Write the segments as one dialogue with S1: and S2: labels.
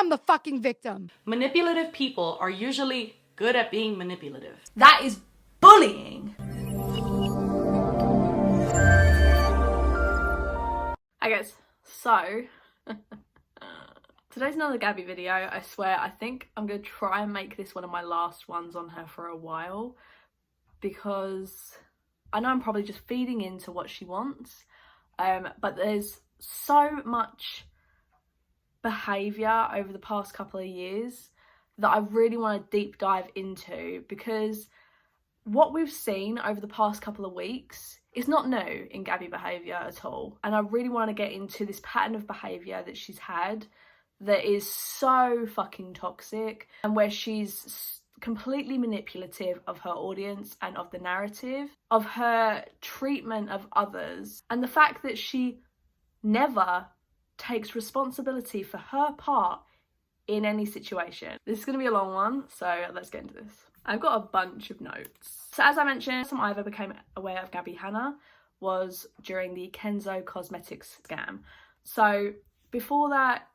S1: am the fucking victim.
S2: Manipulative people are usually good at being manipulative.
S3: That is bullying. I guess so. Today's another Gabbie video. I swear, I think I'm gonna try and make this one of my last ones on her for a while, because I know I'm probably just feeding into what she wants, but there's so much behaviour over the past couple of years that I really want to deep dive into, because what we've seen over the past couple of weeks is not new in Gabbie behaviour at all, and I really want to get into this pattern of behaviour that she's had that is so fucking toxic, and where she's completely manipulative of her audience and of the narrative, of her treatment of others, and the fact that she never takes responsibility for her part in any situation. This is going to be a long one, so let's get into this. I've got a bunch of notes. So as I mentioned, the time I ever became aware of Gabbie Hanna was during the Kenzo Cosmetics scam. So before that,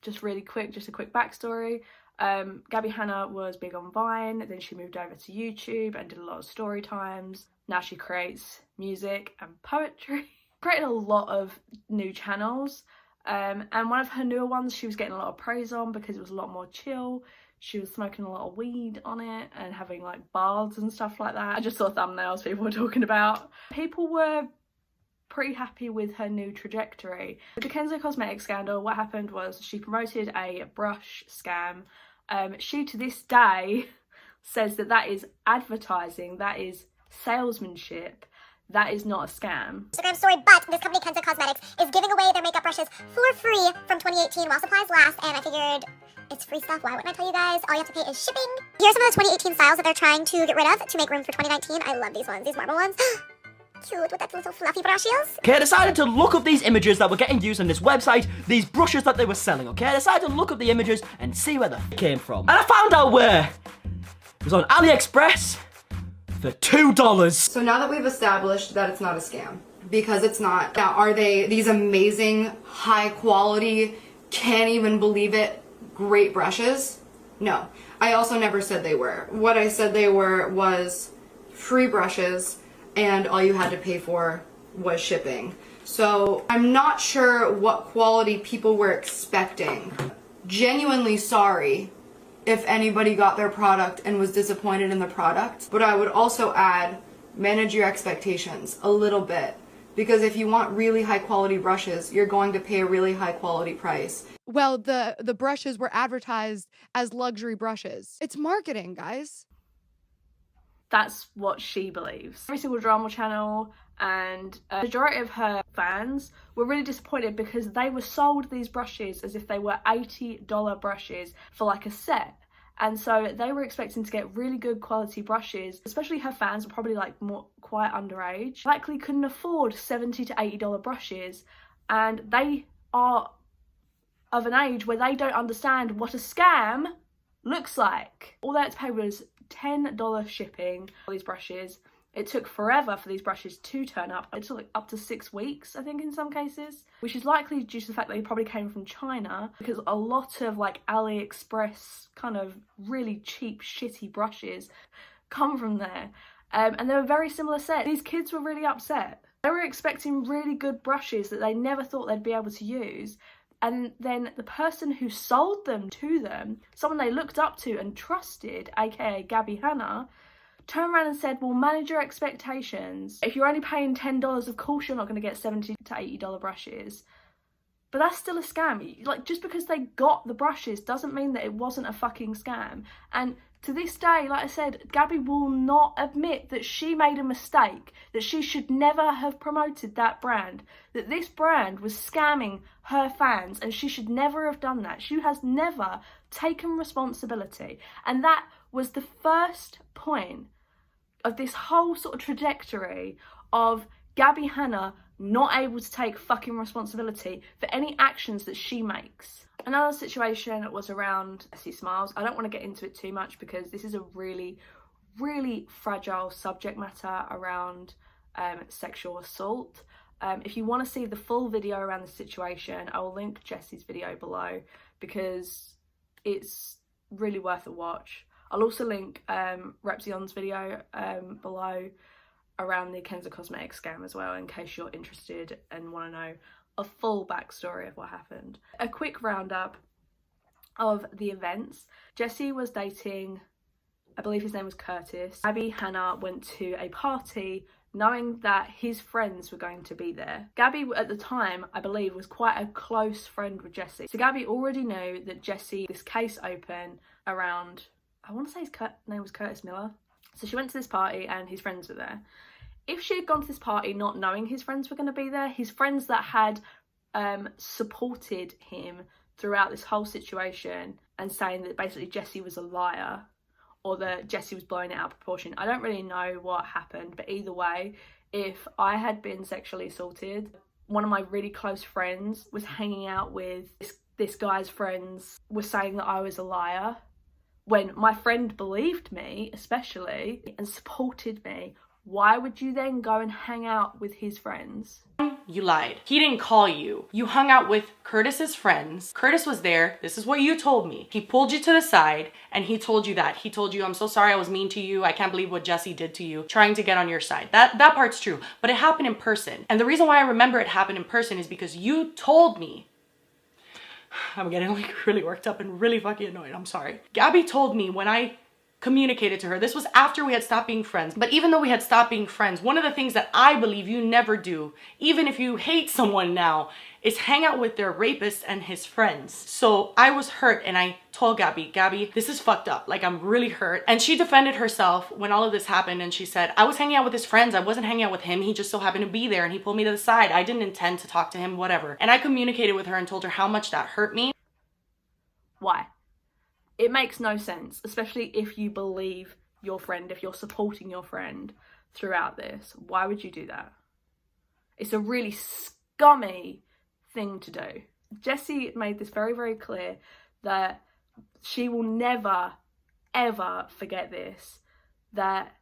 S3: just really quick, just a quick backstory. Gabbie Hanna was big on Vine, then she moved over to YouTube and did a lot of story times. Now she creates music and poetry. Created a lot of new channels, and one of her newer ones she was getting a lot of praise on because it was a lot more chill. She was smoking a lot of weed on it and having like baths and stuff like that. I just saw thumbnails people were talking about. People were pretty happy with her new trajectory. With the Kenzo Cosmetics scandal, what happened was she promoted a brush scam. She to this day says that that is advertising, that is salesmanship, that is not a scam.
S4: Instagram story, but this company, Kenzo Cosmetics, is giving away their makeup brushes for free from 2018 while supplies last, and I figured it's free stuff, why wouldn't I tell you guys? All you have to pay is shipping. Here's some of the 2018 styles that they're trying to get rid of to make room for 2019. I love these ones, these marble ones. Cute with that little fluffy brushes.
S5: Okay, I decided to look up these images that were getting used on this website, these brushes that they were selling, okay? I decided to look up the images and see where they came from. And I found out where it was on AliExpress for $2.
S6: So now that we've established that it's not a scam, because it's not, now are they these amazing, high quality, can't even believe it, great brushes? No. I also never said they were. What I said they were was free brushes, and all you had to pay for was shipping. So I'm not sure what quality people were expecting. Genuinely sorry if anybody got their product and was disappointed in the product. But I would also add, manage your expectations a little bit. Because if you want really high quality brushes, you're going to pay a really high quality price.
S1: Well, the brushes were advertised as luxury brushes. It's marketing, guys.
S3: That's what she believes. Every single drama channel and a majority of her fans were really disappointed because they were sold these brushes as if they were $80 brushes for like a set. And so they were expecting to get really good quality brushes, especially her fans were probably like quite underage. Likely couldn't afford $70 to $80 brushes, and they are of an age where they don't understand what a scam looks like. All they had to pay was $10 shipping for these brushes. It took forever for these brushes to turn up. It took like up to 6 weeks, I think, in some cases, which is likely due to the fact that they probably came from China, because a lot of like AliExpress kind of really cheap, shitty brushes come from there. And they were very similar set. These kids were really upset. They were expecting really good brushes that they never thought they'd be able to use. And then the person who sold them to them, someone they looked up to and trusted, aka Gabbie Hanna, turned around and said, well, manage your expectations. If you're only paying $10, of course you're not going to get $70 to $80 brushes. But that's still a scam. Like, just because they got the brushes doesn't mean that it wasn't a fucking scam. And to this day, like I said, Gabbie will not admit that she made a mistake, that she should never have promoted that brand, that this brand was scamming her fans, and she should never have done that. She has never taken responsibility. And that was the first point of this whole sort of trajectory of Gabbie Hanna not able to take fucking responsibility for any actions that she makes. Another situation was around Essie Smiles. I don't want to get into it too much because this is a really, really fragile subject matter around sexual assault. If you want to see the full video around the situation, I will link Jessie's video below because it's really worth a watch. I'll also link Repzion's video below around the Kenzo Cosmetics scam as well, in case you're interested and want to know a full backstory of what happened. A quick roundup of the events. Jessie was dating, I believe his name was Curtis. Gabbie Hanna went to a party knowing that his friends were going to be there. Gabbie, at the time, I believe, was quite a close friend with Jessie. So Gabbie already knew that Jessie, this case open around, I want to say his name was Curtis Miller. So she went to this party and his friends were there. If she had gone to this party not knowing his friends were going to be there, his friends that had supported him throughout this whole situation and saying that basically Jessie was a liar, or that Jessie was blowing it out of proportion. I don't really know what happened, but either way, if I had been sexually assaulted, one of my really close friends was hanging out with this guy's friends, was saying that I was a liar, when my friend believed me, especially, and supported me, why would you then go and hang out with his friends?
S2: You lied. He didn't call you. You hung out with Curtis's friends. Curtis was there. This is what you told me. He pulled you to the side and he told you that. He told you, I'm so sorry I was mean to you. I can't believe what Jessie did to you, trying to get on your side. That part's true, but it happened in person. And the reason why I remember it happened in person is because you told me. I'm getting like really worked up and really fucking annoyed. I'm sorry. Gabbie told me when I communicated to her, this was after we had stopped being friends, but even though we had stopped being friends, one of the things that I believe you never do, even if you hate someone now, is hang out with their rapist and his friends. So I was hurt and I told Gabbie, this is fucked up, like I'm really hurt. And she defended herself when all of this happened and she said, I was hanging out with his friends, I wasn't hanging out with him, he just so happened to be there and he pulled me to the side, I didn't intend to talk to him, whatever. And I communicated with her and told her how much that hurt me.
S3: Why? It makes no sense, especially if you believe your friend, if you're supporting your friend throughout this. Why would you do that? It's a really scummy thing to do. Jessie made this very, very clear that she will never, ever forget this, that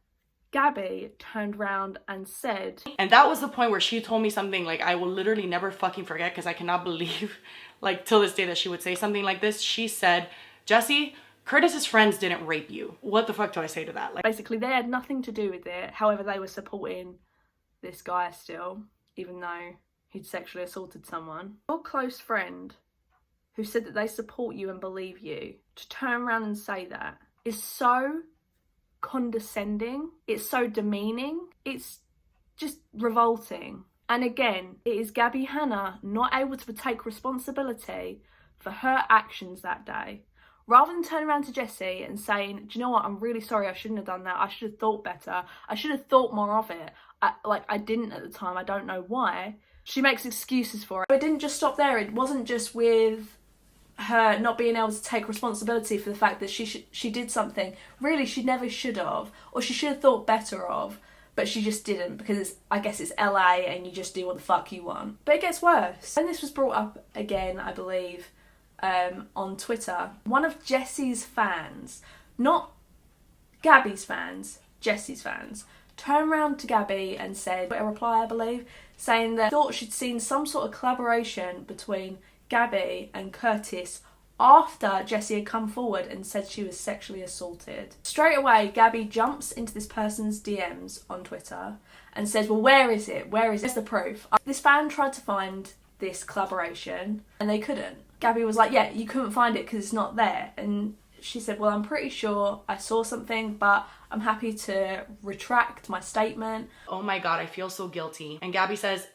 S3: Gabbie turned around and said...
S2: And that was the point where she told me something like I will literally never fucking forget, because I cannot believe, like till this day, that she would say something like this. She said, Jessie, Curtis's friends didn't rape you. What the fuck do I say to that? Like,
S3: basically, they had nothing to do with it. However, they were supporting this guy still, even though he'd sexually assaulted someone. Your close friend who said that they support you and believe you, to turn around and say that is so condescending. It's so demeaning. It's just revolting. And again, it is Gabbie Hanna not able to take responsibility for her actions that day. Rather than turning around to Jessie and saying, do you know what, I'm really sorry, I shouldn't have done that, I should have thought better, I should have thought more of it, I didn't at the time, I don't know why. She makes excuses for it. But it didn't just stop there. It wasn't just with her not being able to take responsibility for the fact that she did something really she never should have, or she should have thought better of, but she just didn't, because I guess it's LA and you just do what the fuck you want. But it gets worse. When this was brought up again, I believe, on Twitter, one of Jessie's fans, not Gabbie's fans, Jessie's fans, turned around to Gabbie and said, a reply I believe, saying that thought she'd seen some sort of collaboration between Gabbie and Curtis after Jessie had come forward and said she was sexually assaulted. Straight away, Gabbie jumps into this person's DMs on Twitter and says, well, where is it? Where's the proof? This fan tried to find this collaboration and they couldn't. Gabbie was like, yeah, you couldn't find it because it's not there. And she said, well, I'm pretty sure I saw something, but I'm happy to retract my statement.
S2: oh my god, I feel so guilty. And Gabbie says,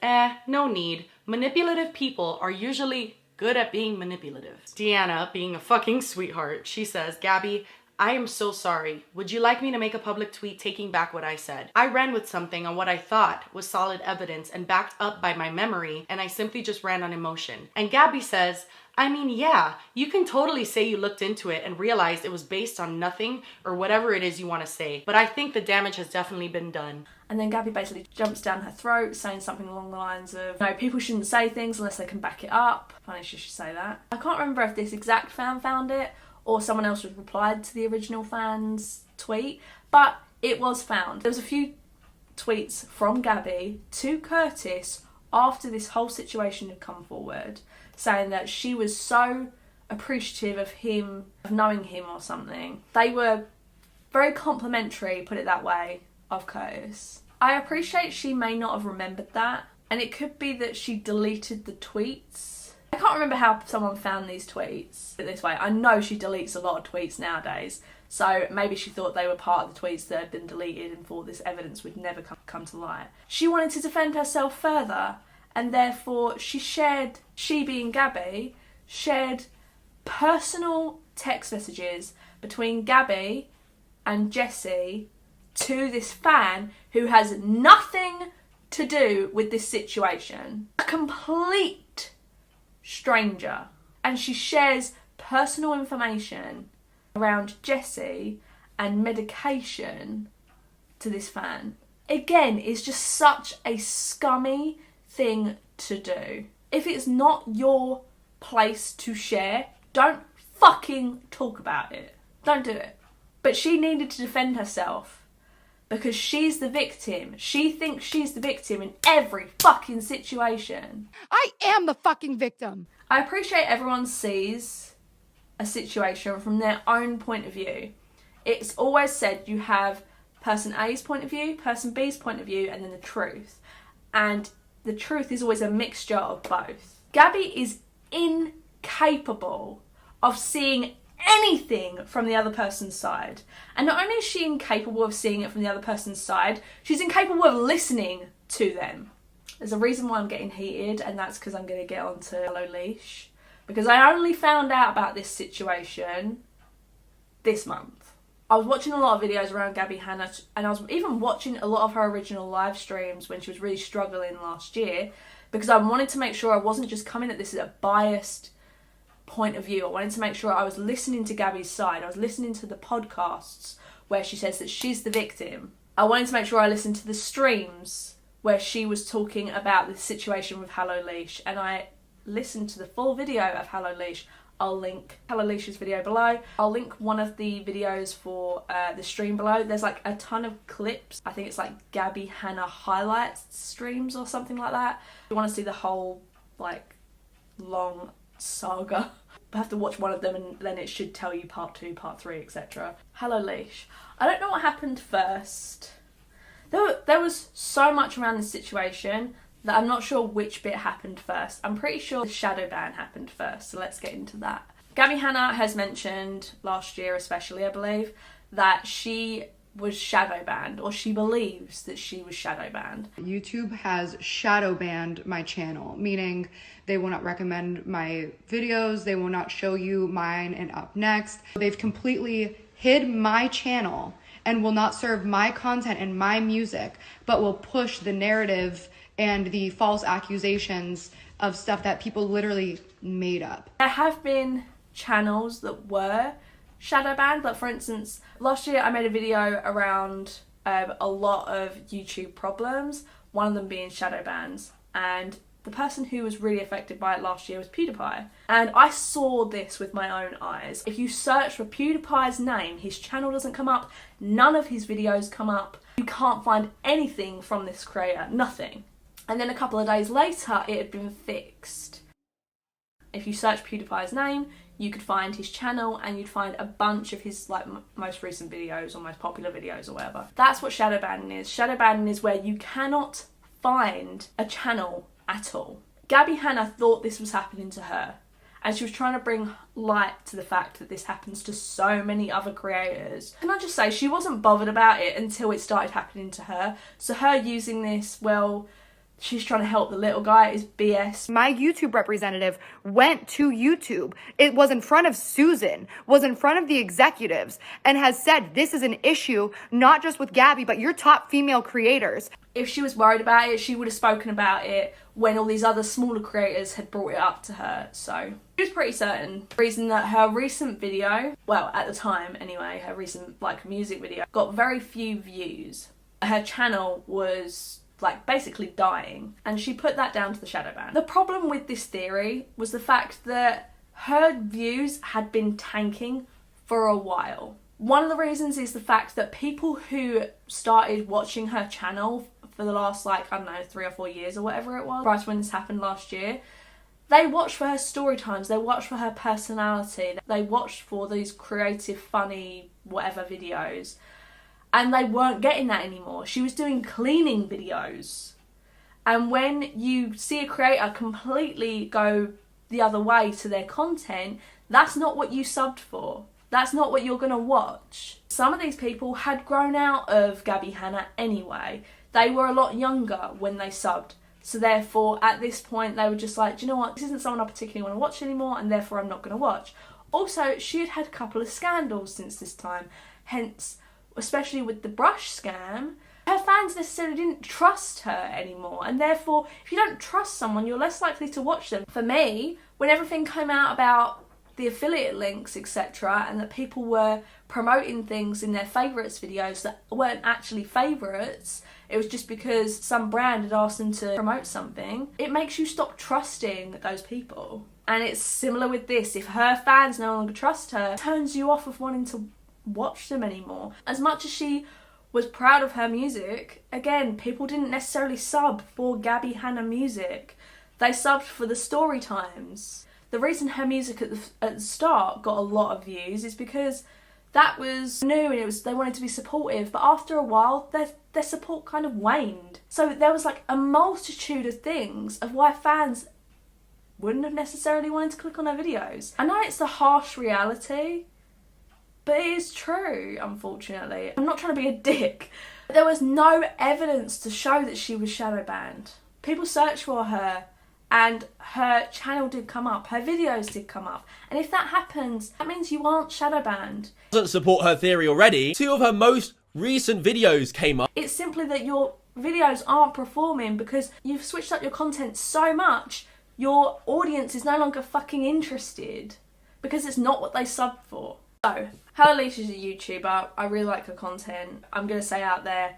S2: no need. Manipulative people are usually good at being manipulative. Deanna, being a fucking sweetheart, she says, Gabbie, I am so sorry. Would you like me to make a public tweet taking back what I said? I ran with something on what I thought was solid evidence and backed up by my memory, and I simply just ran on emotion. And Gabbie says, I mean, yeah, you can totally say you looked into it and realized it was based on nothing or whatever it is you want to say, but I think the damage has definitely been done.
S3: And then Gabbie basically jumps down her throat, saying something along the lines of, no, people shouldn't say things unless they can back it up. Funny she should say that. I can't remember if this exact fan found it or someone else was replied to the original fan's tweet, but it was found. There was a few tweets from Gabbie to Curtis after this whole situation had come forward, saying that she was so appreciative of him, of knowing him or something. They were very complimentary, put it that way, of Curtis. I appreciate she may not have remembered that, and it could be that she deleted the tweets. I can't remember how someone found these tweets this way. I know she deletes a lot of tweets nowadays, so maybe she thought they were part of the tweets that had been deleted and thought this evidence would never come to light. She wanted to defend herself further, and therefore she being Gabbie, shared personal text messages between Gabbie and Jessie to this fan who has nothing to do with this situation. A complete stranger. And she shares personal information around Jessie and medication to this fan. Again, it's just such a scummy thing to do. If it's not your place to share, don't fucking talk about it. Don't do it. But she needed to defend herself because she's the victim. She thinks she's the victim in every fucking situation.
S1: I am the fucking victim.
S3: I appreciate everyone sees a situation from their own point of view. It's always said you have person A's point of view, person B's point of view, and then the truth. And the truth is always a mixture of both. Gabbie is incapable of seeing anything from the other person's side. And not only is she incapable of seeing it from the other person's side, she's incapable of listening to them. There's a reason why I'm getting heated, and that's because I'm going to get onto HellaLeash. Because I only found out about this situation this month. I was watching a lot of videos around Gabbie Hanna, and I was even watching a lot of her original live streams when she was really struggling last year, because I wanted to make sure I wasn't just coming at this as a biased point of view. I wanted to make sure I was listening to Gabbie's side. I was listening to the podcasts where she says that she's the victim. I wanted to make sure I listened to the streams where she was talking about the situation with HellaLeash, and I listened to the full video of HellaLeash. I'll link HellaLeash's video below. I'll link one of the videos for the stream below. There's like a ton of clips. I think it's like Gabbie Hanna highlights streams or something like that. If you want to see the whole like long saga, you have to watch one of them, and then it should tell you part 2, part 3, etc. HellaLeash. I don't know what happened first. There was so much around this situation that I'm not sure which bit happened first. I'm pretty sure the Shadowban happened first, so let's get into that. Gabbie Hanna has mentioned last year especially, I believe, that she was shadow banned, or she believes that she was shadow banned.
S6: YouTube has shadow banned my channel, meaning they will not recommend my videos, they will not show you mine and up next. They've completely hid my channel and will not serve my content and my music, but will push the narrative and the false accusations of stuff that people literally made up.
S3: There have been channels that were shadow banned. Like for instance, last year I made a video around a lot of YouTube problems, one of them being shadow bans, and the person who was really affected by it last year was PewDiePie. And I saw this with my own eyes. If you search for PewDiePie's name, his channel doesn't come up, none of his videos come up, you can't find anything from this creator, nothing. And then a couple of days later, it had been fixed. If you search PewDiePie's name, you could find his channel and you'd find a bunch of his like most recent videos or most popular videos or whatever. That's what shadow banning is. Shadow banning is where you cannot find a channel at all. Gabbie Hanna thought this was happening to her, and she was trying to bring light to the fact that this happens to so many other creators. Can I just say, she wasn't bothered about it until it started happening to her. So her using this, well, she's trying to help the little guy is BS.
S1: My YouTube representative went to YouTube. It was in front of Susan, was in front of the executives, and has said this is an issue, not just with Gabbie, but your top female creators.
S3: If she was worried about it, she would have spoken about it when all these other smaller creators had brought it up to her. So she was pretty certain. The reason that her recent video, well, at the time anyway, her recent like music video got very few views. Her channel was like basically dying, and she put that down to the shadow ban. The problem with this theory was the fact that her views had been tanking for a while. One of the reasons is the fact that people who started watching her channel for the last like, I don't know, 3 or 4 years or whatever it was, right when this happened last year, They watched for her story times, they watched for her personality, they watched for these creative, funny, whatever videos. And they weren't getting that anymore. She was doing cleaning videos. And when you see a creator completely go the other way to their content, that's not what you subbed for. That's not what you're going to watch. Some of these people had grown out of Gabbie Hanna anyway. They were a lot younger when they subbed. So therefore, at this point, they were just like, do you know what? This isn't someone I particularly want to watch anymore, and therefore I'm not going to watch. Also, she had had a couple of scandals since this time. Hence, especially with the brush scam, her fans necessarily didn't trust her anymore. And therefore, if you don't trust someone, you're less likely to watch them. For me, when everything came out about the affiliate links, etc., and that people were promoting things in their favourites videos that weren't actually favourites, it was just because some brand had asked them to promote something, it makes you stop trusting those people. And it's similar with this. If her fans no longer trust her, it turns you off of wanting to watch them anymore. As much as she was proud of her music, again, people didn't necessarily sub for Gabbie Hanna music. They subbed for the story times. The reason her music at the start got a lot of views is because that was new and they wanted to be supportive, but after a while their support kind of waned. So there was like a multitude of things of why fans wouldn't have necessarily wanted to click on her videos. I know it's the harsh reality, but it is true, unfortunately. I'm not trying to be a dick. There was no evidence to show that she was shadow banned. People searched for her and her channel did come up, her videos did come up. And if that happens, that means you aren't shadow banned.
S7: Doesn't support her theory already. 2 of her most recent videos came up.
S3: It's simply that your videos aren't performing because you've switched up your content so much, your audience is no longer fucking interested because it's not what they subbed for. So, HellaLeash is a YouTuber. I really like her content. I'm going to say out there,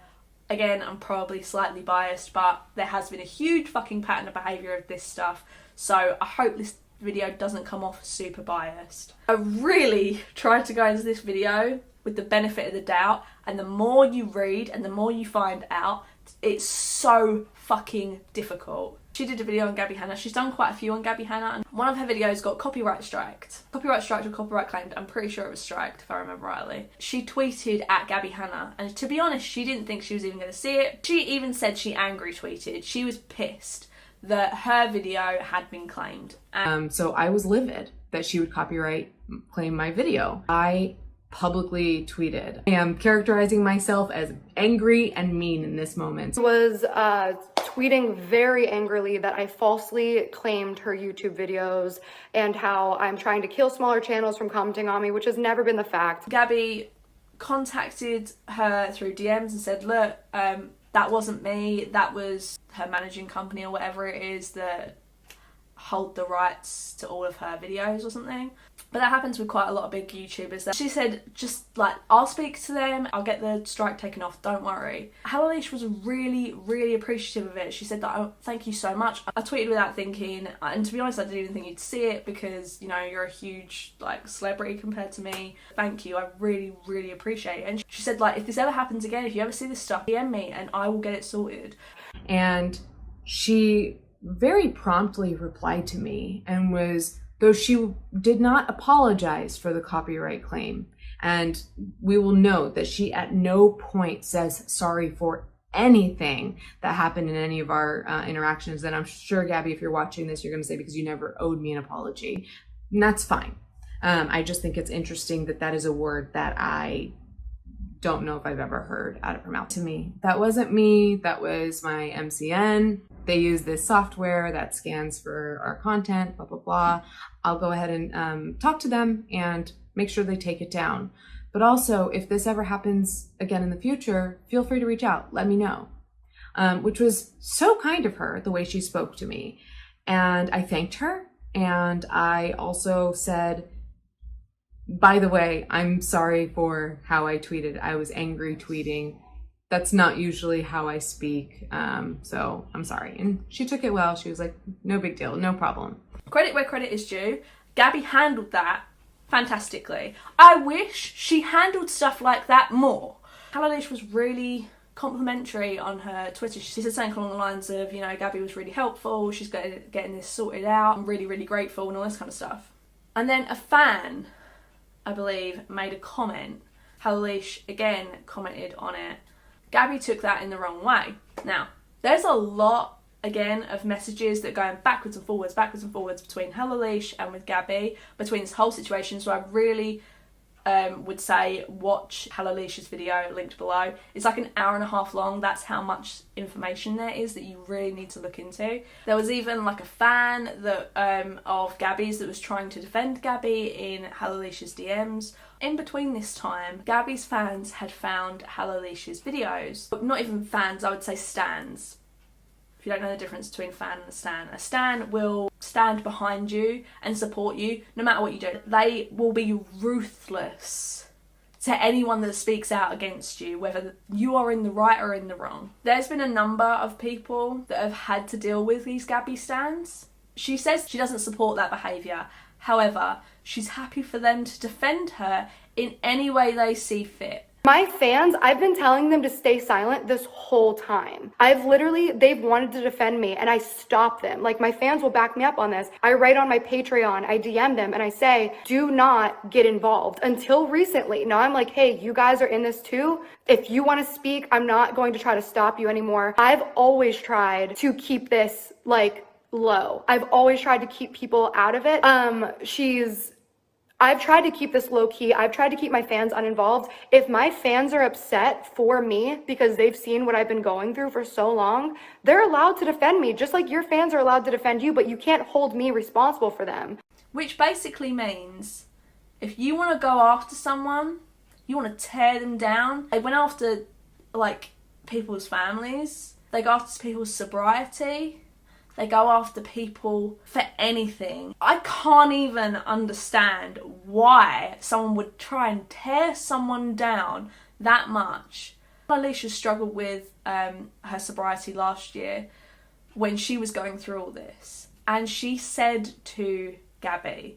S3: again, I'm probably slightly biased, but there has been a huge fucking pattern of behaviour of this stuff. So I hope this video doesn't come off super biased. I really tried to go into this video with the benefit of the doubt, and the more you read and the more you find out, it's so fucking difficult. She did a video on Gabbie Hanna. She's done quite a few on Gabbie Hanna, and one of her videos got copyright striked. Copyright striked or copyright claimed, I'm pretty sure it was striked if I remember rightly. She tweeted at Gabbie Hanna, and to be honest, she didn't think she was even going to see it. She even said she angry tweeted. She was pissed that her video had been claimed.
S8: So I was livid that she would copyright claim my video. I publicly tweeted, I am characterizing myself as angry and mean in this moment.
S1: Was tweeting very angrily that I falsely claimed her YouTube videos and how I'm trying to kill smaller channels from commenting on me, which has never been the fact.
S3: Gabbie contacted her through DMs and said, look, that wasn't me, that was her managing company or whatever it is that hold the rights to all of her videos or something. But that happens with quite a lot of big YouTubers. She said, just like, I'll speak to them, I'll get the strike taken off, don't worry. HellaLeash was really, really appreciative of it. She said that, oh, thank you so much. I tweeted without thinking, and to be honest, I didn't even think you'd see it because, you know, you're a huge, like, celebrity compared to me. Thank you, I really, really appreciate it. And she said, like, if this ever happens again, if you ever see this stuff, DM me and I will get it sorted.
S8: And she very promptly replied to me and was, though she did not apologize for the copyright claim, and we will note that she at no point says sorry for anything that happened in any of our interactions. And I'm sure, Gabbie, if you're watching this, you're going to say, because you never owed me an apology. And that's fine. I just think it's interesting that that is a word that I don't know if I've ever heard out of her mouth. To me, that wasn't me, that was my MCN. They use this software that scans for our content, blah, blah, blah. I'll go ahead and talk to them and make sure they take it down. But also, if this ever happens again in the future, feel free to reach out, let me know. Which was so kind of her, the way she spoke to me. And I thanked her. And I also said, by the way, I'm sorry for how I tweeted. I was angry tweeting. That's not usually how I speak, so I'm sorry. And she took it well. She was like, no big deal, no problem.
S3: Credit where credit is due. Gabbie handled that fantastically. I wish she handled stuff like that more. HellaLeash was really complimentary on her Twitter. She said something along the lines of, you know, Gabbie was really helpful, she's getting this sorted out, I'm really, really grateful, and all this kind of stuff. And then a fan, I believe, made a comment. HellaLeash again commented on it. Gabbie took that in the wrong way. Now, there's a lot, again, of messages that are going backwards and forwards between HellaLeash and with Gabbie, between this whole situation. So I really would say watch HellaLeash's video linked below. It's like an hour and a half long. That's how much information there is that you really need to look into. There was even like a fan that of Gabbie's that was trying to defend Gabbie in HellaLeash's DMs. In between this time, Gabbie's fans had found HellaLeash's videos. Not even fans, I would say stans. If you don't know the difference between a fan and a stan will stand behind you and support you no matter what you do. They will be ruthless to anyone that speaks out against you, whether you are in the right or in the wrong. There's been a number of people that have had to deal with these Gabbie stans. She says she doesn't support that behaviour. However, she's happy for them to defend her in any way they see fit.
S1: My fans, I've been telling them to stay silent this whole time. They've wanted to defend me and I stop them. Like, my fans will back me up on this. I write on my Patreon, I DM them and I say, do not get involved. Until recently. Now I'm like, hey, you guys are in this too. If you want to speak, I'm not going to try to stop you anymore. I've always tried to keep this like low. I've always tried to keep people out of it. I've tried to keep this low key. I've tried to keep my fans uninvolved. If my fans are upset for me because they've seen what I've been going through for so long, they're allowed to defend me, just like your fans are allowed to defend you, but you can't hold me responsible for them.
S3: Which basically means if you want to go after someone, you want to tear them down. They went after like people's families. They go after people's sobriety. They go after people for anything. I can't even understand why someone would try and tear someone down that much. Alicia struggled with her sobriety last year when she was going through all this. And she said to Gabbie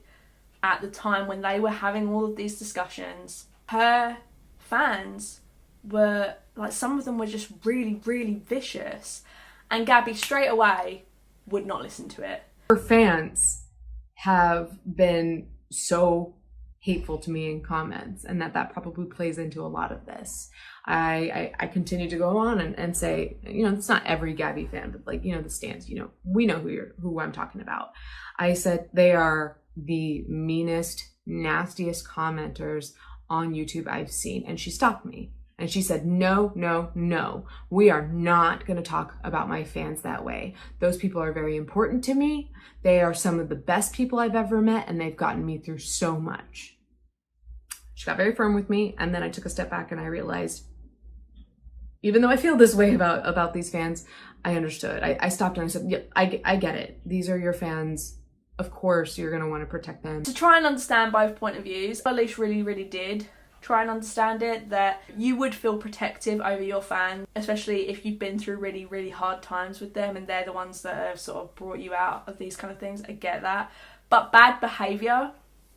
S3: at the time when they were having all of these discussions, her fans were, like, some of them were just really, really vicious. And Gabbie straight away would not listen to it.
S8: Her fans have been so hateful to me in comments, and that probably plays into a lot of this. I continue to go on and say, you know, it's not every Gabbie fan, but like, you know, the stans, you know, we know who I'm talking about. I said they are the meanest, nastiest commenters on YouTube I've seen, and she stopped me. And she said, no, no, no, we are not going to talk about my fans that way. Those people are very important to me. They are some of the best people I've ever met, and they've gotten me through so much. She got very firm with me, and then I took a step back and I realized, even though I feel this way about these fans, I understood. I stopped her and I said, yep, I get it. These are your fans. Of course, you're going to want to protect them.
S3: To try and understand both point of views, HellaLeash really, really did try and understand it, that you would feel protective over your fans, especially if you've been through really, really hard times with them and they're the ones that have sort of brought you out of these kind of things. I get that. But bad behaviour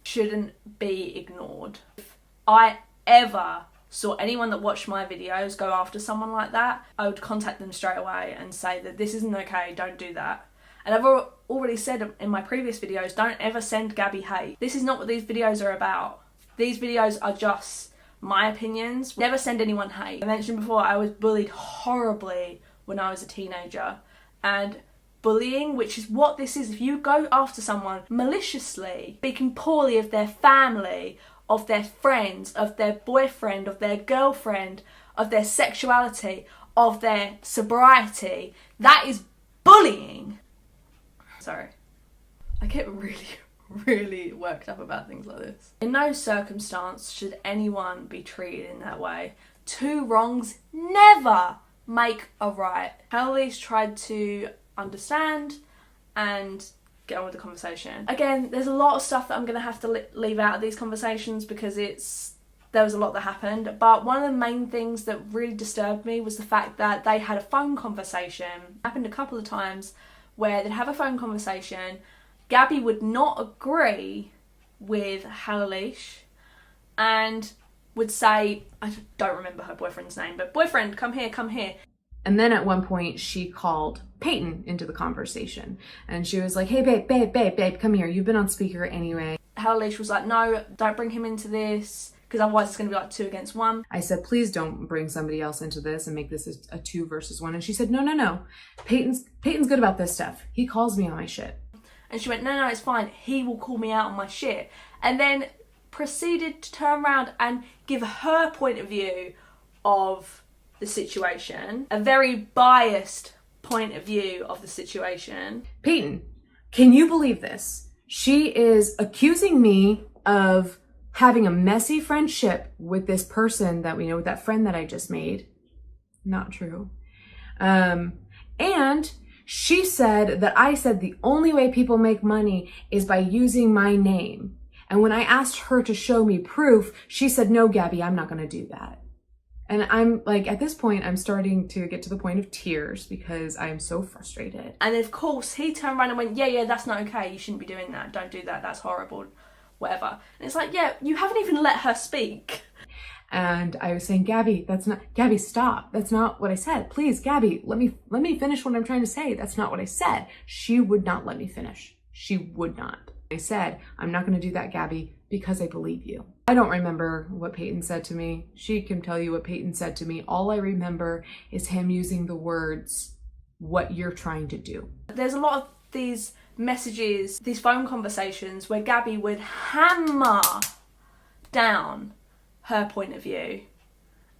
S3: shouldn't be ignored. If I ever saw anyone that watched my videos go after someone like that, I would contact them straight away and say that this isn't okay, don't do that. And I've already said in my previous videos, don't ever send Gabbie hate. This is not what these videos are about. These videos are just my opinions. Never send anyone hate. I mentioned before, I was bullied horribly when I was a teenager. And bullying, which is what this is, if you go after someone maliciously, speaking poorly of their family, of their friends, of their boyfriend, of their girlfriend, of their sexuality, of their sobriety, that is bullying. Sorry. I get really worked up about things like this. In no circumstance should anyone be treated in that way. Two wrongs never make a right. HellaLeash tried to understand and get on with the conversation. Again, there's a lot of stuff that I'm going to have to leave out of these conversations because there was a lot that happened, but one of the main things that really disturbed me was the fact that they had a phone conversation. It happened a couple of times where they'd have a phone conversation, Gabbie would not agree with HellaLeash, and would say, I don't remember her boyfriend's name, but boyfriend, come here, come here.
S8: And then at one point she called Peyton into the conversation and she was like, hey babe, come here. You've been on speaker anyway.
S3: HellaLeash was like, no, don't bring him into this, because otherwise it's going to be like 2 against 1.
S8: I said, please don't bring somebody else into this and make this a 2 versus 1. And she said, no. Peyton's good about this stuff. He calls me on my shit.
S3: And she went, no, it's fine. He will call me out on my shit. And then proceeded to turn around and give her point of view of the situation. A very biased point of view of the situation.
S8: Peyton, can you believe this? She is accusing me of having a messy friendship with this person that we know, with that friend that I just made. Not true. And she said that I said the only way people make money is by using my name. And when I asked her to show me proof, she said, no, Gabbie, I'm not going to do that. And I'm like, at this point, I'm starting to get to the point of tears because I'm so frustrated.
S3: And of course, he turned around and went, yeah, that's not okay. You shouldn't be doing that. Don't do that. That's horrible. Whatever. And it's like, yeah, you haven't even let her speak.
S8: And I was saying, Gabbie, stop. That's not what I said. Please, Gabbie, let me finish what I'm trying to say. That's not what I said. She would not let me finish. She would not. I said, I'm not going to do that, Gabbie, because I believe you. I don't remember what Peyton said to me. She can tell you what Peyton said to me. All I remember is him using the words, what you're trying to do.
S3: There's a lot of these messages, these phone conversations where Gabbie would hammer down her point of view.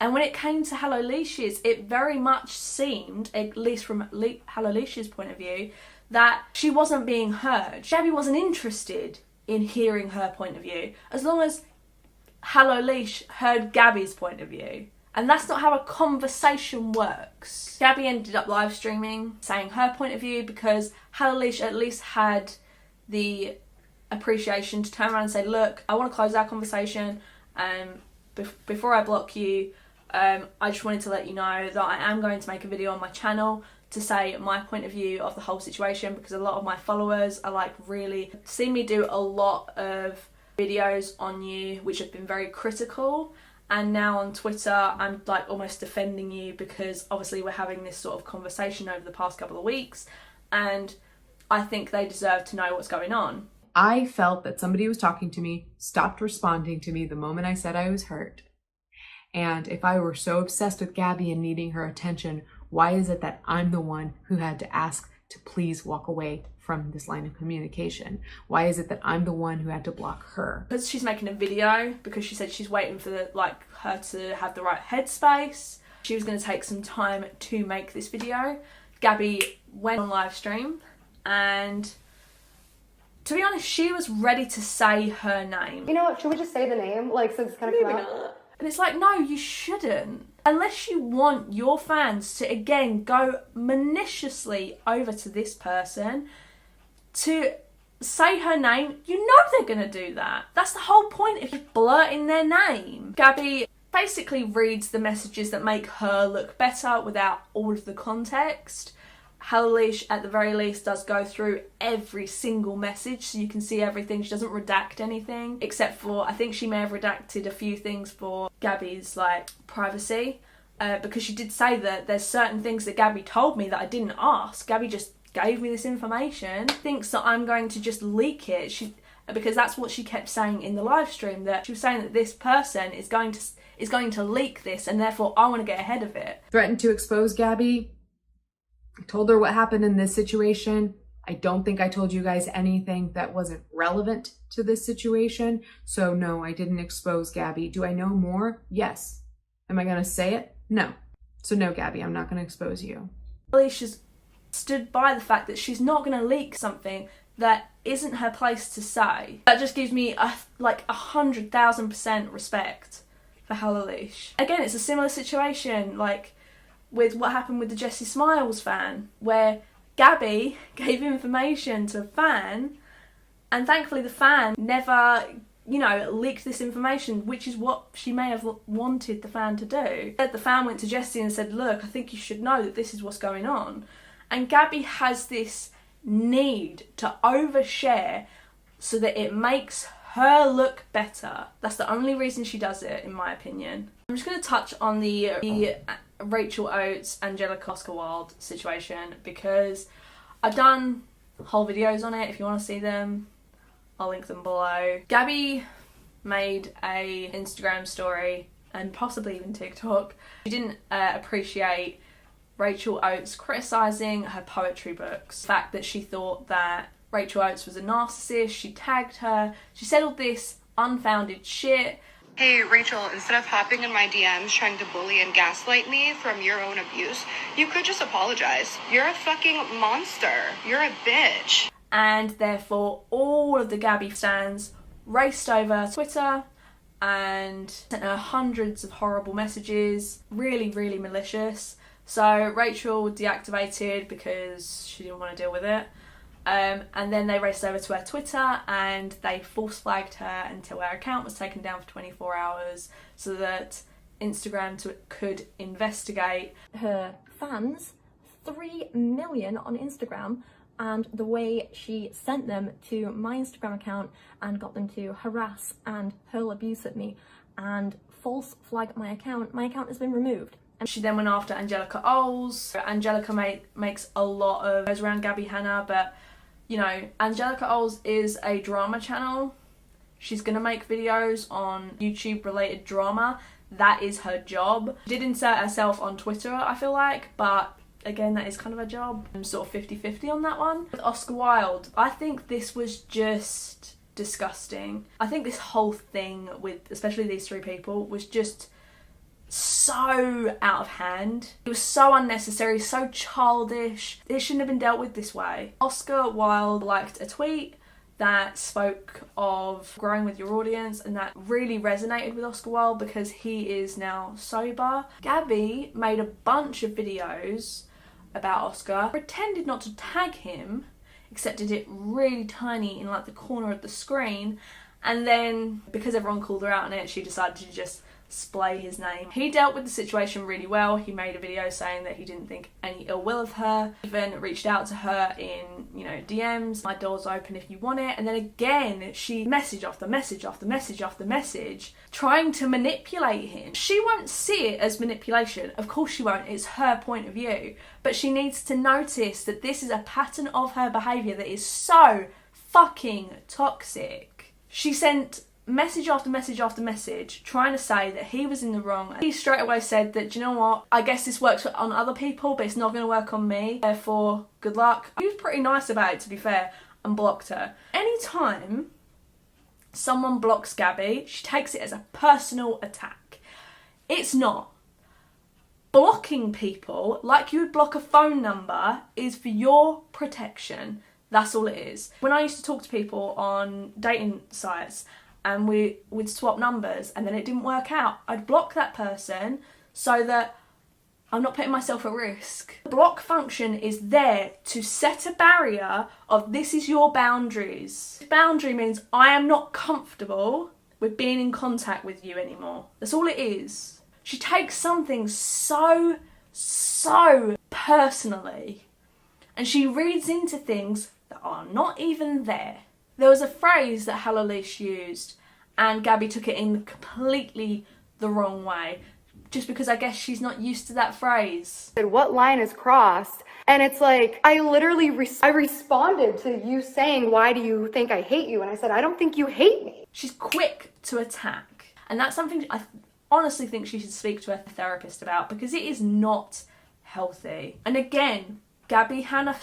S3: And when it came to HellaLeash's, it very much seemed, at least from HellaLeash's point of view, that she wasn't being heard. Gabbie wasn't interested in hearing her point of view, as long as HellaLeash heard Gabbie's point of view. And that's not how a conversation works. Gabbie ended up live streaming, saying her point of view, because HellaLeash at least had the appreciation to turn around and say, look, I want to close our conversation. Before I block you, I just wanted to let you know that I am going to make a video on my channel to say my point of view of the whole situation, because a lot of my followers are like really seen me do a lot of videos on you which have been very critical, and now on Twitter I'm like almost defending you because obviously we're having this sort of conversation over the past couple of weeks and I think they deserve to know what's going on.
S8: I felt that somebody was talking to me, stopped responding to me the moment I said I was hurt. And if I were so obsessed with Gabbie and needing her attention, why is it that I'm the one who had to ask to please walk away from this line of communication? Why is it that I'm the one who had to block her?
S3: Because she's making a video, because she said she's waiting for her to have the right headspace. She was going to take some time to make this video. Gabbie went on live stream and, to be honest, she was ready to say her name.
S1: You know what? Should we just say the name? Like, since it's kind of come out?
S3: And it's like, no, you shouldn't. Unless you want your fans to, again, go maliciously over to this person to say her name, you know they're going to do that. That's the whole point if you're blurting their name. Gabbie basically reads the messages that make her look better without all of the context. HellaLeash, at the very least, does go through every single message so you can see everything. She doesn't redact anything, except for, I think she may have redacted a few things for Gabbie's privacy, because she did say that there's certain things that Gabbie told me that I didn't ask. Gabbie just gave me this information, thinks that I'm going to just leak it, because that's what she kept saying in the live stream, that she was saying that this person is going to leak this and therefore I want to get ahead of it.
S8: Threatened to expose Gabbie. I told her what happened in this situation. I don't think I told you guys anything that wasn't relevant to this situation. So no, I didn't expose Gabbie. Do I know more? Yes. Am I going to say it? No. So no, Gabbie, I'm not going to expose you.
S3: She's stood by the fact that she's not going to leak something that isn't her place to say. That just gives me 100,000% respect for HellaLeash. Again, it's a similar situation with what happened with the Jessie Smiles fan, where Gabbie gave information to a fan and thankfully the fan never, leaked this information, which is what she may have wanted the fan to do. The fan went to Jessie and said, look, I think you should know that this is what's going on. And Gabbie has this need to overshare so that it makes her look better. That's the only reason she does it, in my opinion. I'm just going to touch on the Rachel Oates, Angelica Oscar Wilde situation, because I've done whole videos on it. If you want to see them, I'll link them below. Gabbie made a Instagram story, and possibly even TikTok. She didn't appreciate Rachel Oates criticising her poetry books. The fact that she thought that Rachel Oates was a narcissist, she tagged her, she said all this unfounded shit.
S6: Hey Rachel, instead of hopping in my DMs trying to bully and gaslight me from your own abuse, you could just apologize. You're a fucking monster. You're a bitch.
S3: And therefore all of the Gabbie stans raced over Twitter and sent her hundreds of horrible messages, really, really malicious. So Rachel deactivated because she didn't want to deal with it. And then they raced over to her Twitter and they false flagged her until her account was taken down for 24 hours so that Instagram could investigate.
S9: Her fans, 3 million on Instagram, and the way she sent them to my Instagram account and got them to harass and hurl abuse at me and false flag my account has been removed.
S3: And she then went after Angelica Oates. Angelica makes a lot of videos around Gabbie Hanna, but you know, Angelica Oates is a drama channel. She's gonna make videos on YouTube related drama. That is her job. She did insert herself on Twitter, I feel like, but again, that is kind of her job. I'm sort of 50-50 on that one. With Oscar Wilde, I think this was just disgusting. I think this whole thing with especially these 3 people was just so out of hand. It was so unnecessary, so childish. It shouldn't have been dealt with this way. Oscar Wilde liked a tweet that spoke of growing with your audience, and that really resonated with Oscar Wilde because he is now sober. Gabbie made a bunch of videos about Oscar, pretended not to tag him, except did it really tiny in like the corner of the screen, and then because everyone called her out on it, she decided to just splay his name. He dealt with the situation really well. He made a video saying that he didn't think any ill will of her, even reached out to her in, you know, DMs, my door's open if you want it. And then again, she message after message after message after message, trying to manipulate him. She won't see it as manipulation. Of course she won't. It's her point of view. But she needs to notice that this is a pattern of her behaviour that is so fucking toxic. She sent message after message after message trying to say that he was in the wrong. He straight away said that, do you know what, I guess this works on other people but it's not going to work on me, therefore good luck. He was pretty nice about it, to be fair, and blocked her. Anytime someone blocks Gabbie, she takes it as a personal attack. It's not. Blocking people like you would block a phone number is for your protection. That's all it is. When I used to talk to people on dating sites and we would swap numbers and then it didn't work out, I'd block that person so that I'm not putting myself at risk. The block function is there to set a barrier of this is your boundaries. This boundary means I am not comfortable with being in contact with you anymore. That's all it is. She takes something so personally and she reads into things that are not even there. There was a phrase that HellaLeash used and Gabbie took it in completely the wrong way, just because I guess she's not used to that phrase.
S1: What line is crossed? And it's like, I literally I responded to you saying, why do you think I hate you? And I said, I don't think you hate me.
S3: She's quick to attack. And that's something I honestly think she should speak to a therapist about, because it is not healthy. And again, Gabbie Hanna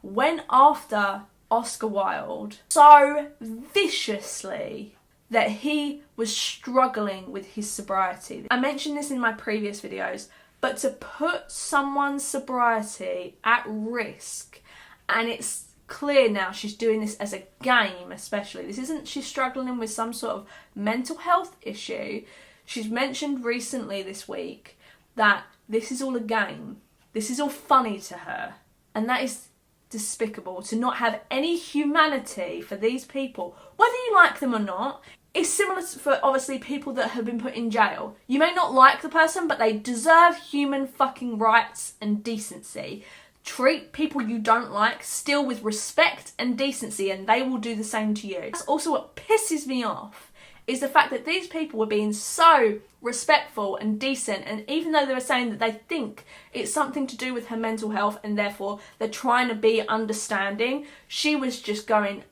S3: went after Oscar Wilde so viciously that he was struggling with his sobriety. I mentioned this in my previous videos, but to put someone's sobriety at risk, and it's clear now she's doing this as a game especially. This isn't she's struggling with some sort of mental health issue. She's mentioned recently this week that this is all a game. This is all funny to her. And that is despicable, to not have any humanity for these people, whether you like them or not. It's similar for obviously people that have been put in jail. You may not like the person, but they deserve human fucking rights and decency. Treat people you don't like still with respect and decency, and they will do the same to you. That's also what pisses me off, is the fact that these people were being so respectful and decent, and even though they were saying that they think it's something to do with her mental health and therefore they're trying to be understanding, she was just going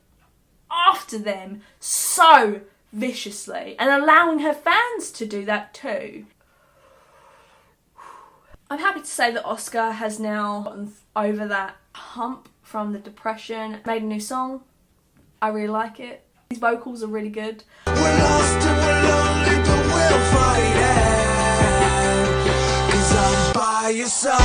S3: after them so viciously and allowing her fans to do that too. I'm happy to say that Oscar has now gotten over that hump from the depression, made a new song. I really like it. His vocals are really good.
S10: We're lost and we're lonely, but we'll fight it, 'cause I'm by your side.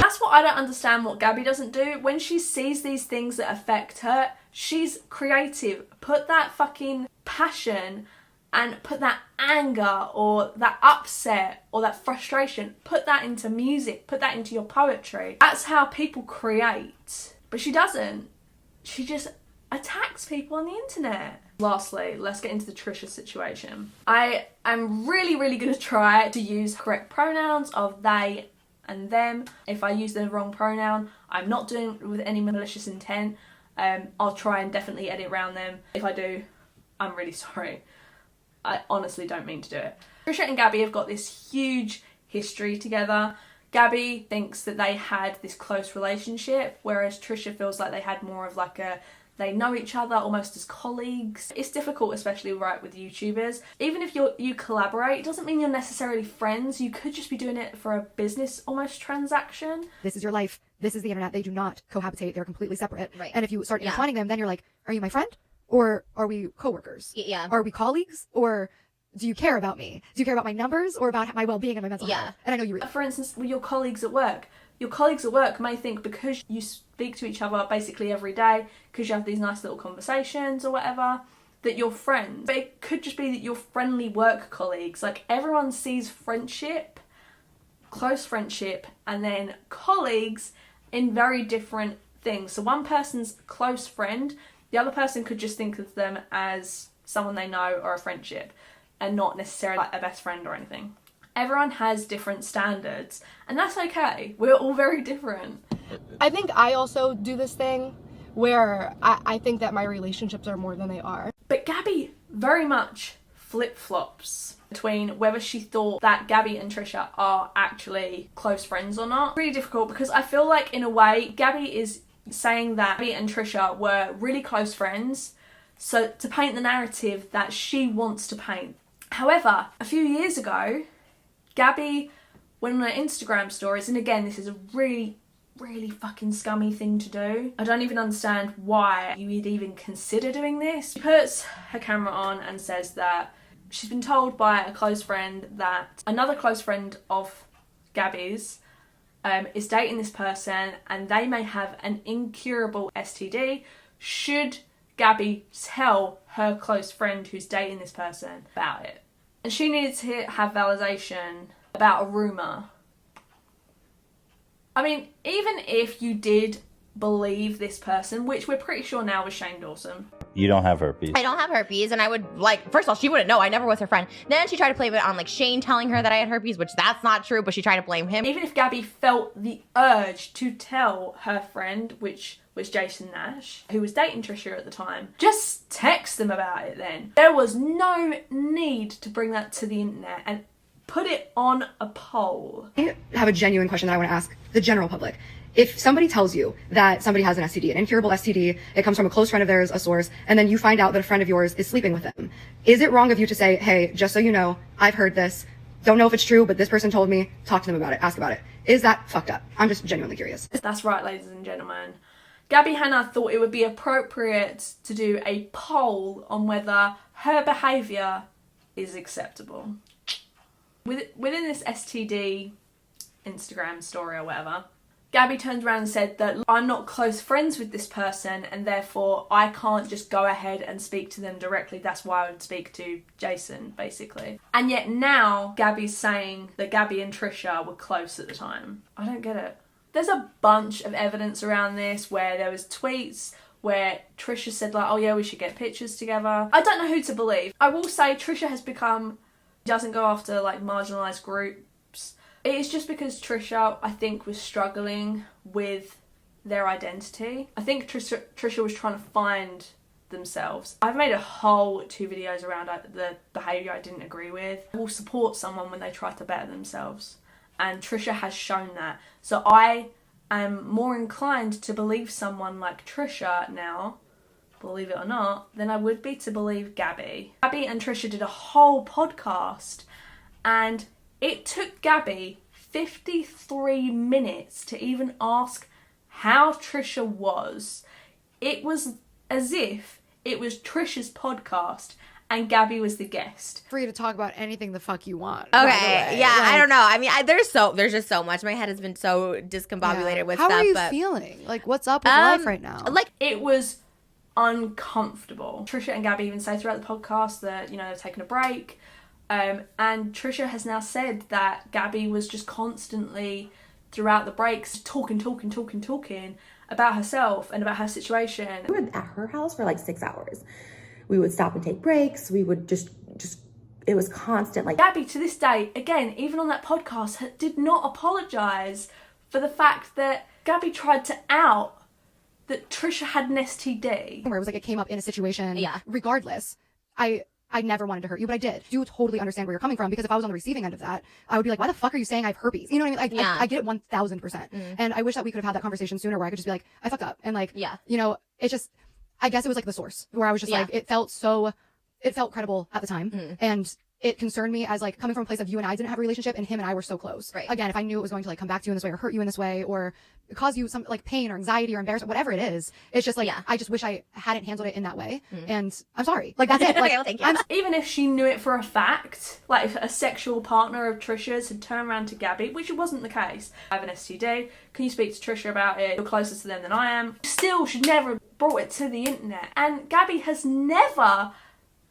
S3: That's what I don't understand what Gabbie doesn't do. When she sees these things that affect her, she's creative. Put that fucking passion and put that anger or that upset or that frustration, put that into music, put that into your poetry. That's how people create. But she doesn't. She just attacks people on the internet. Lastly, let's get into the Trisha situation. I am really going to try to use correct pronouns of they and them. If I use the wrong pronoun, I'm not doing it with any malicious intent. I'll try and definitely edit around them. If I do, I'm really sorry. I honestly don't mean to do it. Trisha and Gabbie have got this huge history together. Gabbie thinks that they had this close relationship, whereas Trisha feels like they had more of like they know each other almost as colleagues. It's difficult, especially right with YouTubers. Even if you collaborate, it doesn't mean you're necessarily friends. You could just be doing it for a business almost transaction.
S1: This is your life. This is the internet. They do not cohabitate. They're completely separate.
S4: Right.
S1: And if you start intertwining them, then you're like, are you my friend? Or are we coworkers?
S4: Yeah.
S1: Are we colleagues? Or do you care about me? Do you care about my numbers or about my well-being and my mental health? And I know you really.
S3: For instance, with your colleagues at work. Your colleagues at work may think because you speak to each other basically every day, because you have these nice little conversations or whatever, that you're friends. But it could just be that you're friendly work colleagues. Like, everyone sees friendship, close friendship, and then colleagues in very different things. So one person's close friend, the other person could just think of them as someone they know or a friendship, and not necessarily like their best friend or anything. Everyone has different standards, and that's okay. We're all very different.
S11: I think I also do this thing where I think that my relationships are more than they are.
S3: But Gabbie very much flip-flops between whether she thought that Gabbie and Trisha are actually close friends or not. Really difficult, because I feel like in a way Gabbie is saying that Gabbie and Trisha were really close friends, so to paint the narrative that she wants to paint. However, a few years ago, Gabbie went on her Instagram stories, and again, this is a really fucking scummy thing to do. I don't even understand why you would even consider doing this. She puts her camera on and says that she's been told by a close friend that another close friend of Gabbie's is dating this person, and they may have an incurable STD. Should Gabbie tell her close friend who's dating this person about it? And she needed to have validation about a rumour. I mean, even if you did believe this person, which we're pretty sure now was Shane Dawson.
S12: You don't have herpes.
S13: I don't have herpes, and I would, like, first of all, she wouldn't know. I never was her friend. Then she tried to play it on, like, Shane telling her that I had herpes, which that's not true, but she tried to blame him.
S3: Even if Gabbie felt the urge to tell her friend, which was Jason Nash, who was dating Trisha at the time, just text them about it then. There was no need to bring that to the internet and put it on a poll.
S1: I have a genuine question that I want to ask the general public. If somebody tells you that somebody has an STD, an incurable STD, it comes from a close friend of theirs, a source, and then you find out that a friend of yours is sleeping with them, is it wrong of you to say, hey, just so you know, I've heard this, don't know if it's true, but this person told me, talk to them about it, ask about it. Is that fucked up? I'm just genuinely curious.
S3: That's right, ladies and gentlemen. Gabbie Hanna thought it would be appropriate to do a poll on whether her behaviour is acceptable. Within this STD Instagram story or whatever, Gabbie turned around and said that I'm not close friends with this person, and therefore I can't just go ahead and speak to them directly. That's why I would speak to Jason, basically. And yet now Gabbie's saying that Gabbie and Trisha were close at the time. I don't get it. There's a bunch of evidence around this where there was tweets where Trisha said like, oh yeah, we should get pictures together. I don't know who to believe. I will say Trisha has become, doesn't go after like marginalised groups, It is just because Trisha, I think, was struggling with their identity. I think Trisha was trying to find themselves. I've made a whole 2 videos around the behaviour I didn't agree with. I will support someone when they try to better themselves, and Trisha has shown that. So I am more inclined to believe someone like Trisha now, believe it or not, than I would be to believe Gabbie. Gabbie and Trisha did a whole podcast, and it took Gabbie 53 minutes to even ask how Trisha was. It was as if it was Trisha's podcast and Gabbie was the guest.
S1: Free to talk about anything the fuck you want.
S13: Okay, yeah, I don't know. I mean, there's just so much. My head has been so discombobulated with
S1: How
S13: stuff.
S1: are you
S13: but,
S1: feeling? Like, what's up with life right now?
S13: Like,
S3: it was uncomfortable. Trisha and Gabbie even say throughout the podcast that, you know, they've taken a break. And Trisha has now said that Gabbie was just constantly, throughout the breaks, talking about herself and about her situation.
S12: We were at her house for like 6 hours. We would stop and take breaks. We would just it was constant. Like,
S3: Gabbie, to this day, again, even on that podcast, did not apologise for the fact that Gabbie tried to out that Trisha had an STD.
S1: Where it was like it came up in a situation. Yeah. Regardless, I never wanted to hurt you, but I did. Do totally understand where you're coming from, because if I was on the receiving end of that, I would be like, why the fuck are you saying I have herpes? You know what I mean? I get it 1000%. And I wish that we could have had that conversation sooner, where I could just be like, I fucked up. And like, you know, it's just, I guess it was like the source where I was just like, it felt credible at the time. And it concerned me as like coming from a place of you and I didn't have a relationship and him and I were so close. Right. Again, if I knew it was going to like come back to you in this way or hurt you in this way or cause you some like pain or anxiety or embarrassment, whatever it is, it's just like, I just wish I hadn't handled it in that way. And I'm sorry. Like, that's it. Like,
S13: Okay, well, thank you.
S3: Even if she knew it for a fact, like if a sexual partner of Trisha's had turned around to Gabbie, which wasn't the case, I have an STD, can you speak to Trisha about it? You're closer to them than I am. Still, she never have brought it to the internet. And Gabbie has never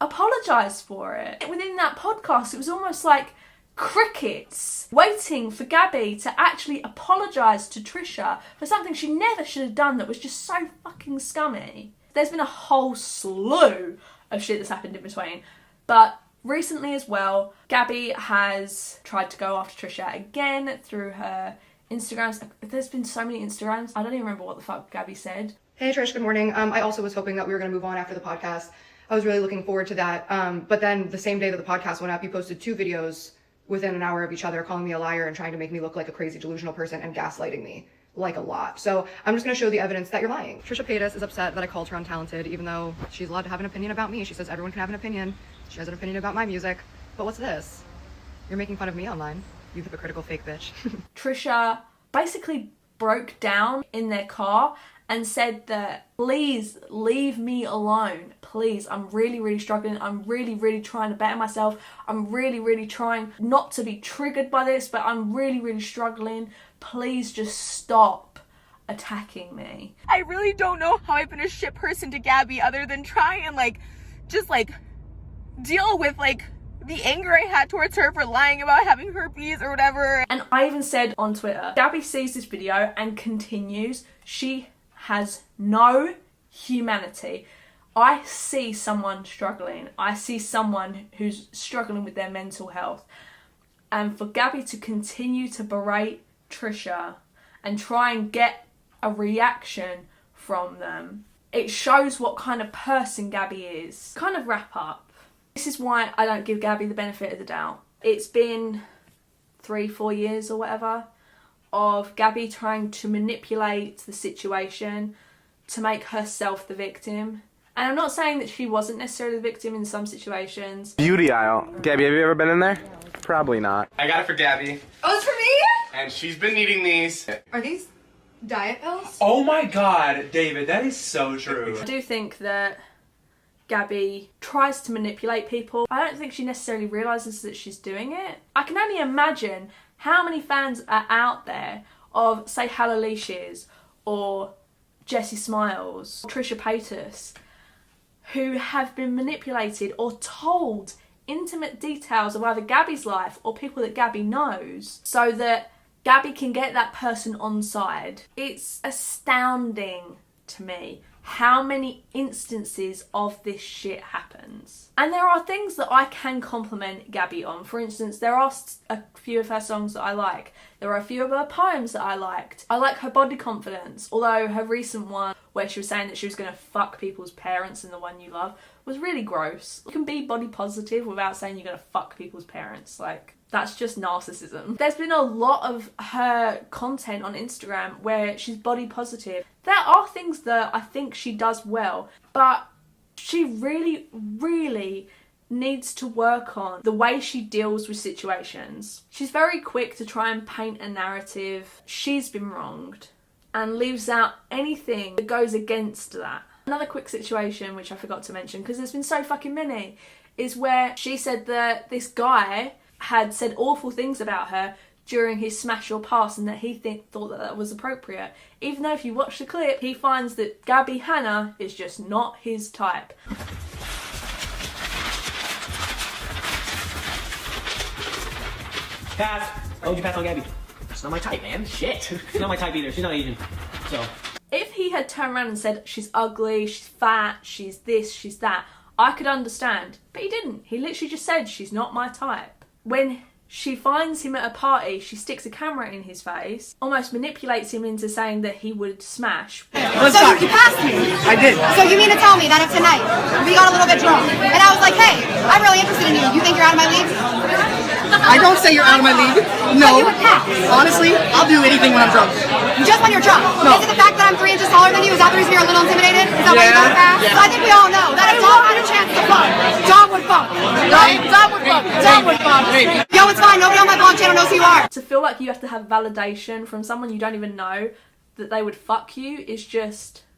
S3: apologised for it. Within that podcast, it was almost like crickets waiting for Gabbie to actually apologise to Trisha for something she never should have done that was just so fucking scummy. There's been a whole slew of shit that's happened in between, but recently as well, Gabbie has tried to go after Trisha again through her Instagrams. There's been so many Instagrams, I don't even remember what the fuck Gabbie said.
S6: Hey Trish, good morning. I also was hoping that we were going to move on after the podcast. I was really looking forward to that. But then the same day that the podcast went up, you posted 2 videos within an hour of each other, calling me a liar and trying to make me look like a crazy delusional person and gaslighting me like a lot. So I'm just going to show the evidence that you're lying. Trisha Paytas is upset that I called her untalented, even though she's allowed to have an opinion about me. She says everyone can have an opinion. She has an opinion about my music. But what's this? You're making fun of me online, you hypocritical fake bitch.
S3: Trisha basically broke down in their car and said that, please leave me alone. Please, I'm really struggling. I'm really trying to better myself. I'm really trying not to be triggered by this, but I'm really struggling. Please just stop attacking me.
S14: I really don't know how I've been a shit person to Gabbie other than try and just deal with the anger I had towards her for lying about having herpes or whatever.
S3: And I even said on Twitter, Gabbie sees this video and continues. She has no humanity. I see someone struggling. I see someone who's struggling with their mental health. And for Gabbie to continue to berate Trisha and try and get a reaction from them, it shows what kind of person Gabbie is. Kind of wrap up. This is why I don't give Gabbie the benefit of the doubt. It's been 3-4 years or whatever of Gabbie trying to manipulate the situation to make herself the victim. And I'm not saying that she wasn't necessarily the victim in some situations.
S15: Beauty aisle. Gabbie, have you ever been in there? Probably not. I got it for Gabbie.
S6: Oh, it's for me?
S15: And she's been needing these.
S6: Are these diet pills?
S16: Oh my god, David, that is so true.
S3: I do think that Gabbie tries to manipulate people. I don't think she necessarily realises that she's doing it. I can only imagine how many fans are out there of, say, HellaLeash or Jessie Smiles, or Trisha Paytas, who have been manipulated or told intimate details of either Gabbie's life or people that Gabbie knows so that Gabbie can get that person on side. It's astounding to me how many instances of this shit happens. And there are things that I can compliment Gabbie on. For instance, there are a few of her songs that I like. There are a few of her poems that I liked. I like her body confidence, although her recent one where she was saying that she was going to fuck people's parents in The One You Love was really gross. You can be body positive without saying you're going to fuck people's parents. Like, that's just narcissism. There's been a lot of her content on Instagram where she's body positive. There are things that I think she does well, but she really, really needs to work on the way she deals with situations. She's very quick to try and paint a narrative she's been wronged and leaves out anything that goes against that. Another quick situation, which I forgot to mention because there's been so fucking many, is where she said that this guy had said awful things about her during his smash or pass and that he thought that that was appropriate. Even though if you watch the clip, he finds that Gabbie Hanna is just not his type.
S5: Pass. Why would you pass on Gabbie? She's not my type, man. Shit. She's not my type either. She's not Asian. So.
S3: If he had turned around and said, she's ugly, she's fat, she's this, she's that, I could understand. But he didn't. He literally just said, she's not my type. When she finds him at a party, she sticks a camera in his face, almost manipulates him into saying that he would smash.
S17: So you passed me. I did. So you mean to tell me that if tonight we got a little bit drunk and I was like, hey, I'm really interested in you, you think you're out of my league?
S18: I don't say you're out of my league. No.
S17: But you would pass.
S18: Honestly, I'll do anything when I'm drunk.
S17: Just when you're drunk?
S18: No.
S17: Is it the fact that I'm 3 inches taller than you? Is that the reason you're a little intimidated? Is that why you don't pass?
S18: Yeah.
S17: So I think we all know that if Dom had a chance to fuck, Dom would fuck. Right? Dom would fuck. Dom would fuck. Yo, it's fine. Nobody on my vlog channel knows who you are.
S3: To feel like you have to have validation from someone you don't even know that they would fuck you is just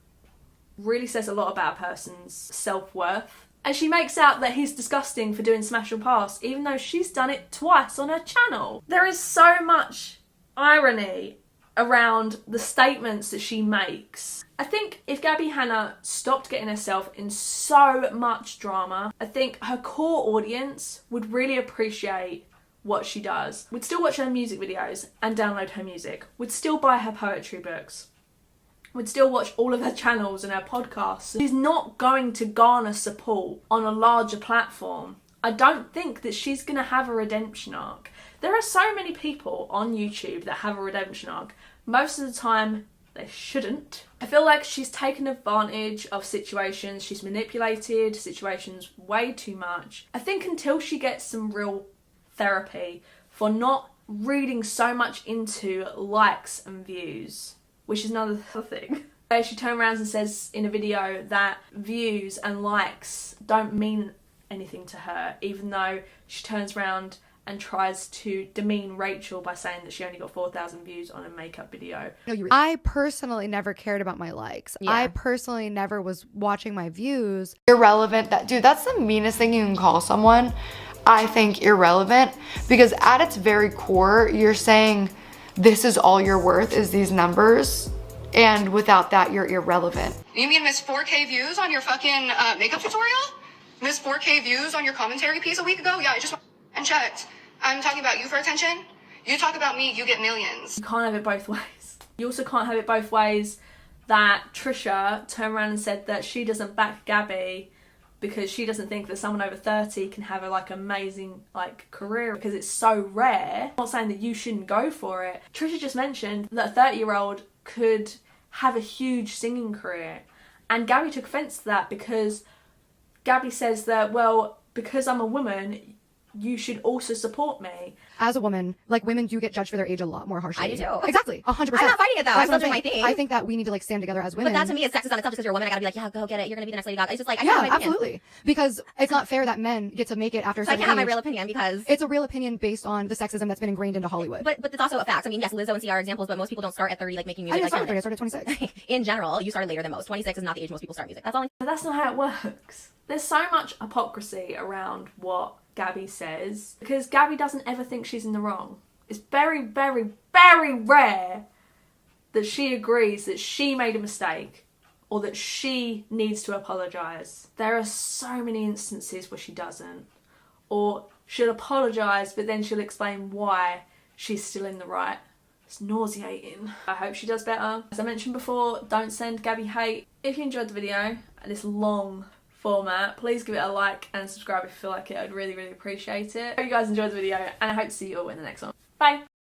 S3: really says a lot about a person's self-worth. And she makes out that he's disgusting for doing smash or pass, even though she's done it twice on her channel. There is so much irony around the statements that she makes. I think if Gabbie Hanna stopped getting herself in so much drama, I think her core audience would really appreciate what she does. Would still watch her music videos and download her music. Would still buy her poetry books. Would still watch all of her channels and her podcasts. She's not going to garner support on a larger platform. I don't think that she's going to have a redemption arc. There are so many people on YouTube that have a redemption arc. Most of the time, they shouldn't. I feel like she's taken advantage of situations. She's manipulated situations way too much. I think until she gets some real therapy for not reading so much into likes and views, which is another thing. She turns around and says in a video that views and likes don't mean anything to her, even though she turns around and tries to demean Rachel by saying that she only got 4,000 views on a makeup video.
S1: I personally never cared about my likes.
S13: Yeah.
S1: I personally never was watching my views. Irrelevant. Dude, that's the meanest thing you can call someone. I think irrelevant, because at its very core, you're saying this is all you're worth is these numbers, and without that, you're irrelevant.
S6: You mean miss 4K views on your fucking makeup tutorial? Miss 4K views on your commentary piece a week ago? Yeah, I just and checked. I'm talking about you for attention. You talk about me, you get millions.
S3: You can't have it both ways. You also can't have it both ways that Trisha turned around and said that she doesn't back Gabbie because she doesn't think that someone over 30 can have a amazing career because it's so rare. I'm not saying that you shouldn't go for it. Trisha just mentioned that a 30-year-old could have a huge singing career, and Gabbie took offense to that because Gabbie says that, well, because I'm a woman, you should also support me.
S1: As a woman, women do get judged for their age a lot more harshly.
S13: I do too.
S1: Exactly, 100%.
S13: I'm not fighting it though. I'm still doing my thing.
S1: I think that we need to stand together as women.
S13: But that to me is sexist on itself. Just because you're a woman, I gotta be like, yeah, go get it. You're gonna be the next Lady Gaga. It's just I
S1: yeah,
S13: have my opinion.
S1: absolutely. Because it's not fair that men get to make it after a
S13: So I
S1: certain
S13: can't have my
S1: age.
S13: real opinion because
S1: It's a real opinion based on the sexism that's been ingrained into Hollywood.
S13: But it's also a fact. I mean, yes, Lizzo and C are examples, but most people don't start at 30 making music.
S1: I didn't start at 30, I started at 26.
S13: In general, you started later than most. 26 is not the age most people start music. That's all.
S3: But that's not how it works. There's so much hypocrisy around what Gabbie says because Gabbie doesn't ever think she's in the wrong. It's very, very, very rare that she agrees that she made a mistake or that she needs to apologise. There are so many instances where she doesn't, or she'll apologise but then she'll explain why she's still in the right. It's nauseating. I hope she does better. As I mentioned before, don't send Gabbie hate. If you enjoyed the video and this long format, please give it a like and subscribe if you feel like it. I'd really, really appreciate it. I hope you guys enjoyed the video and I hope to see you all in the next one. Bye!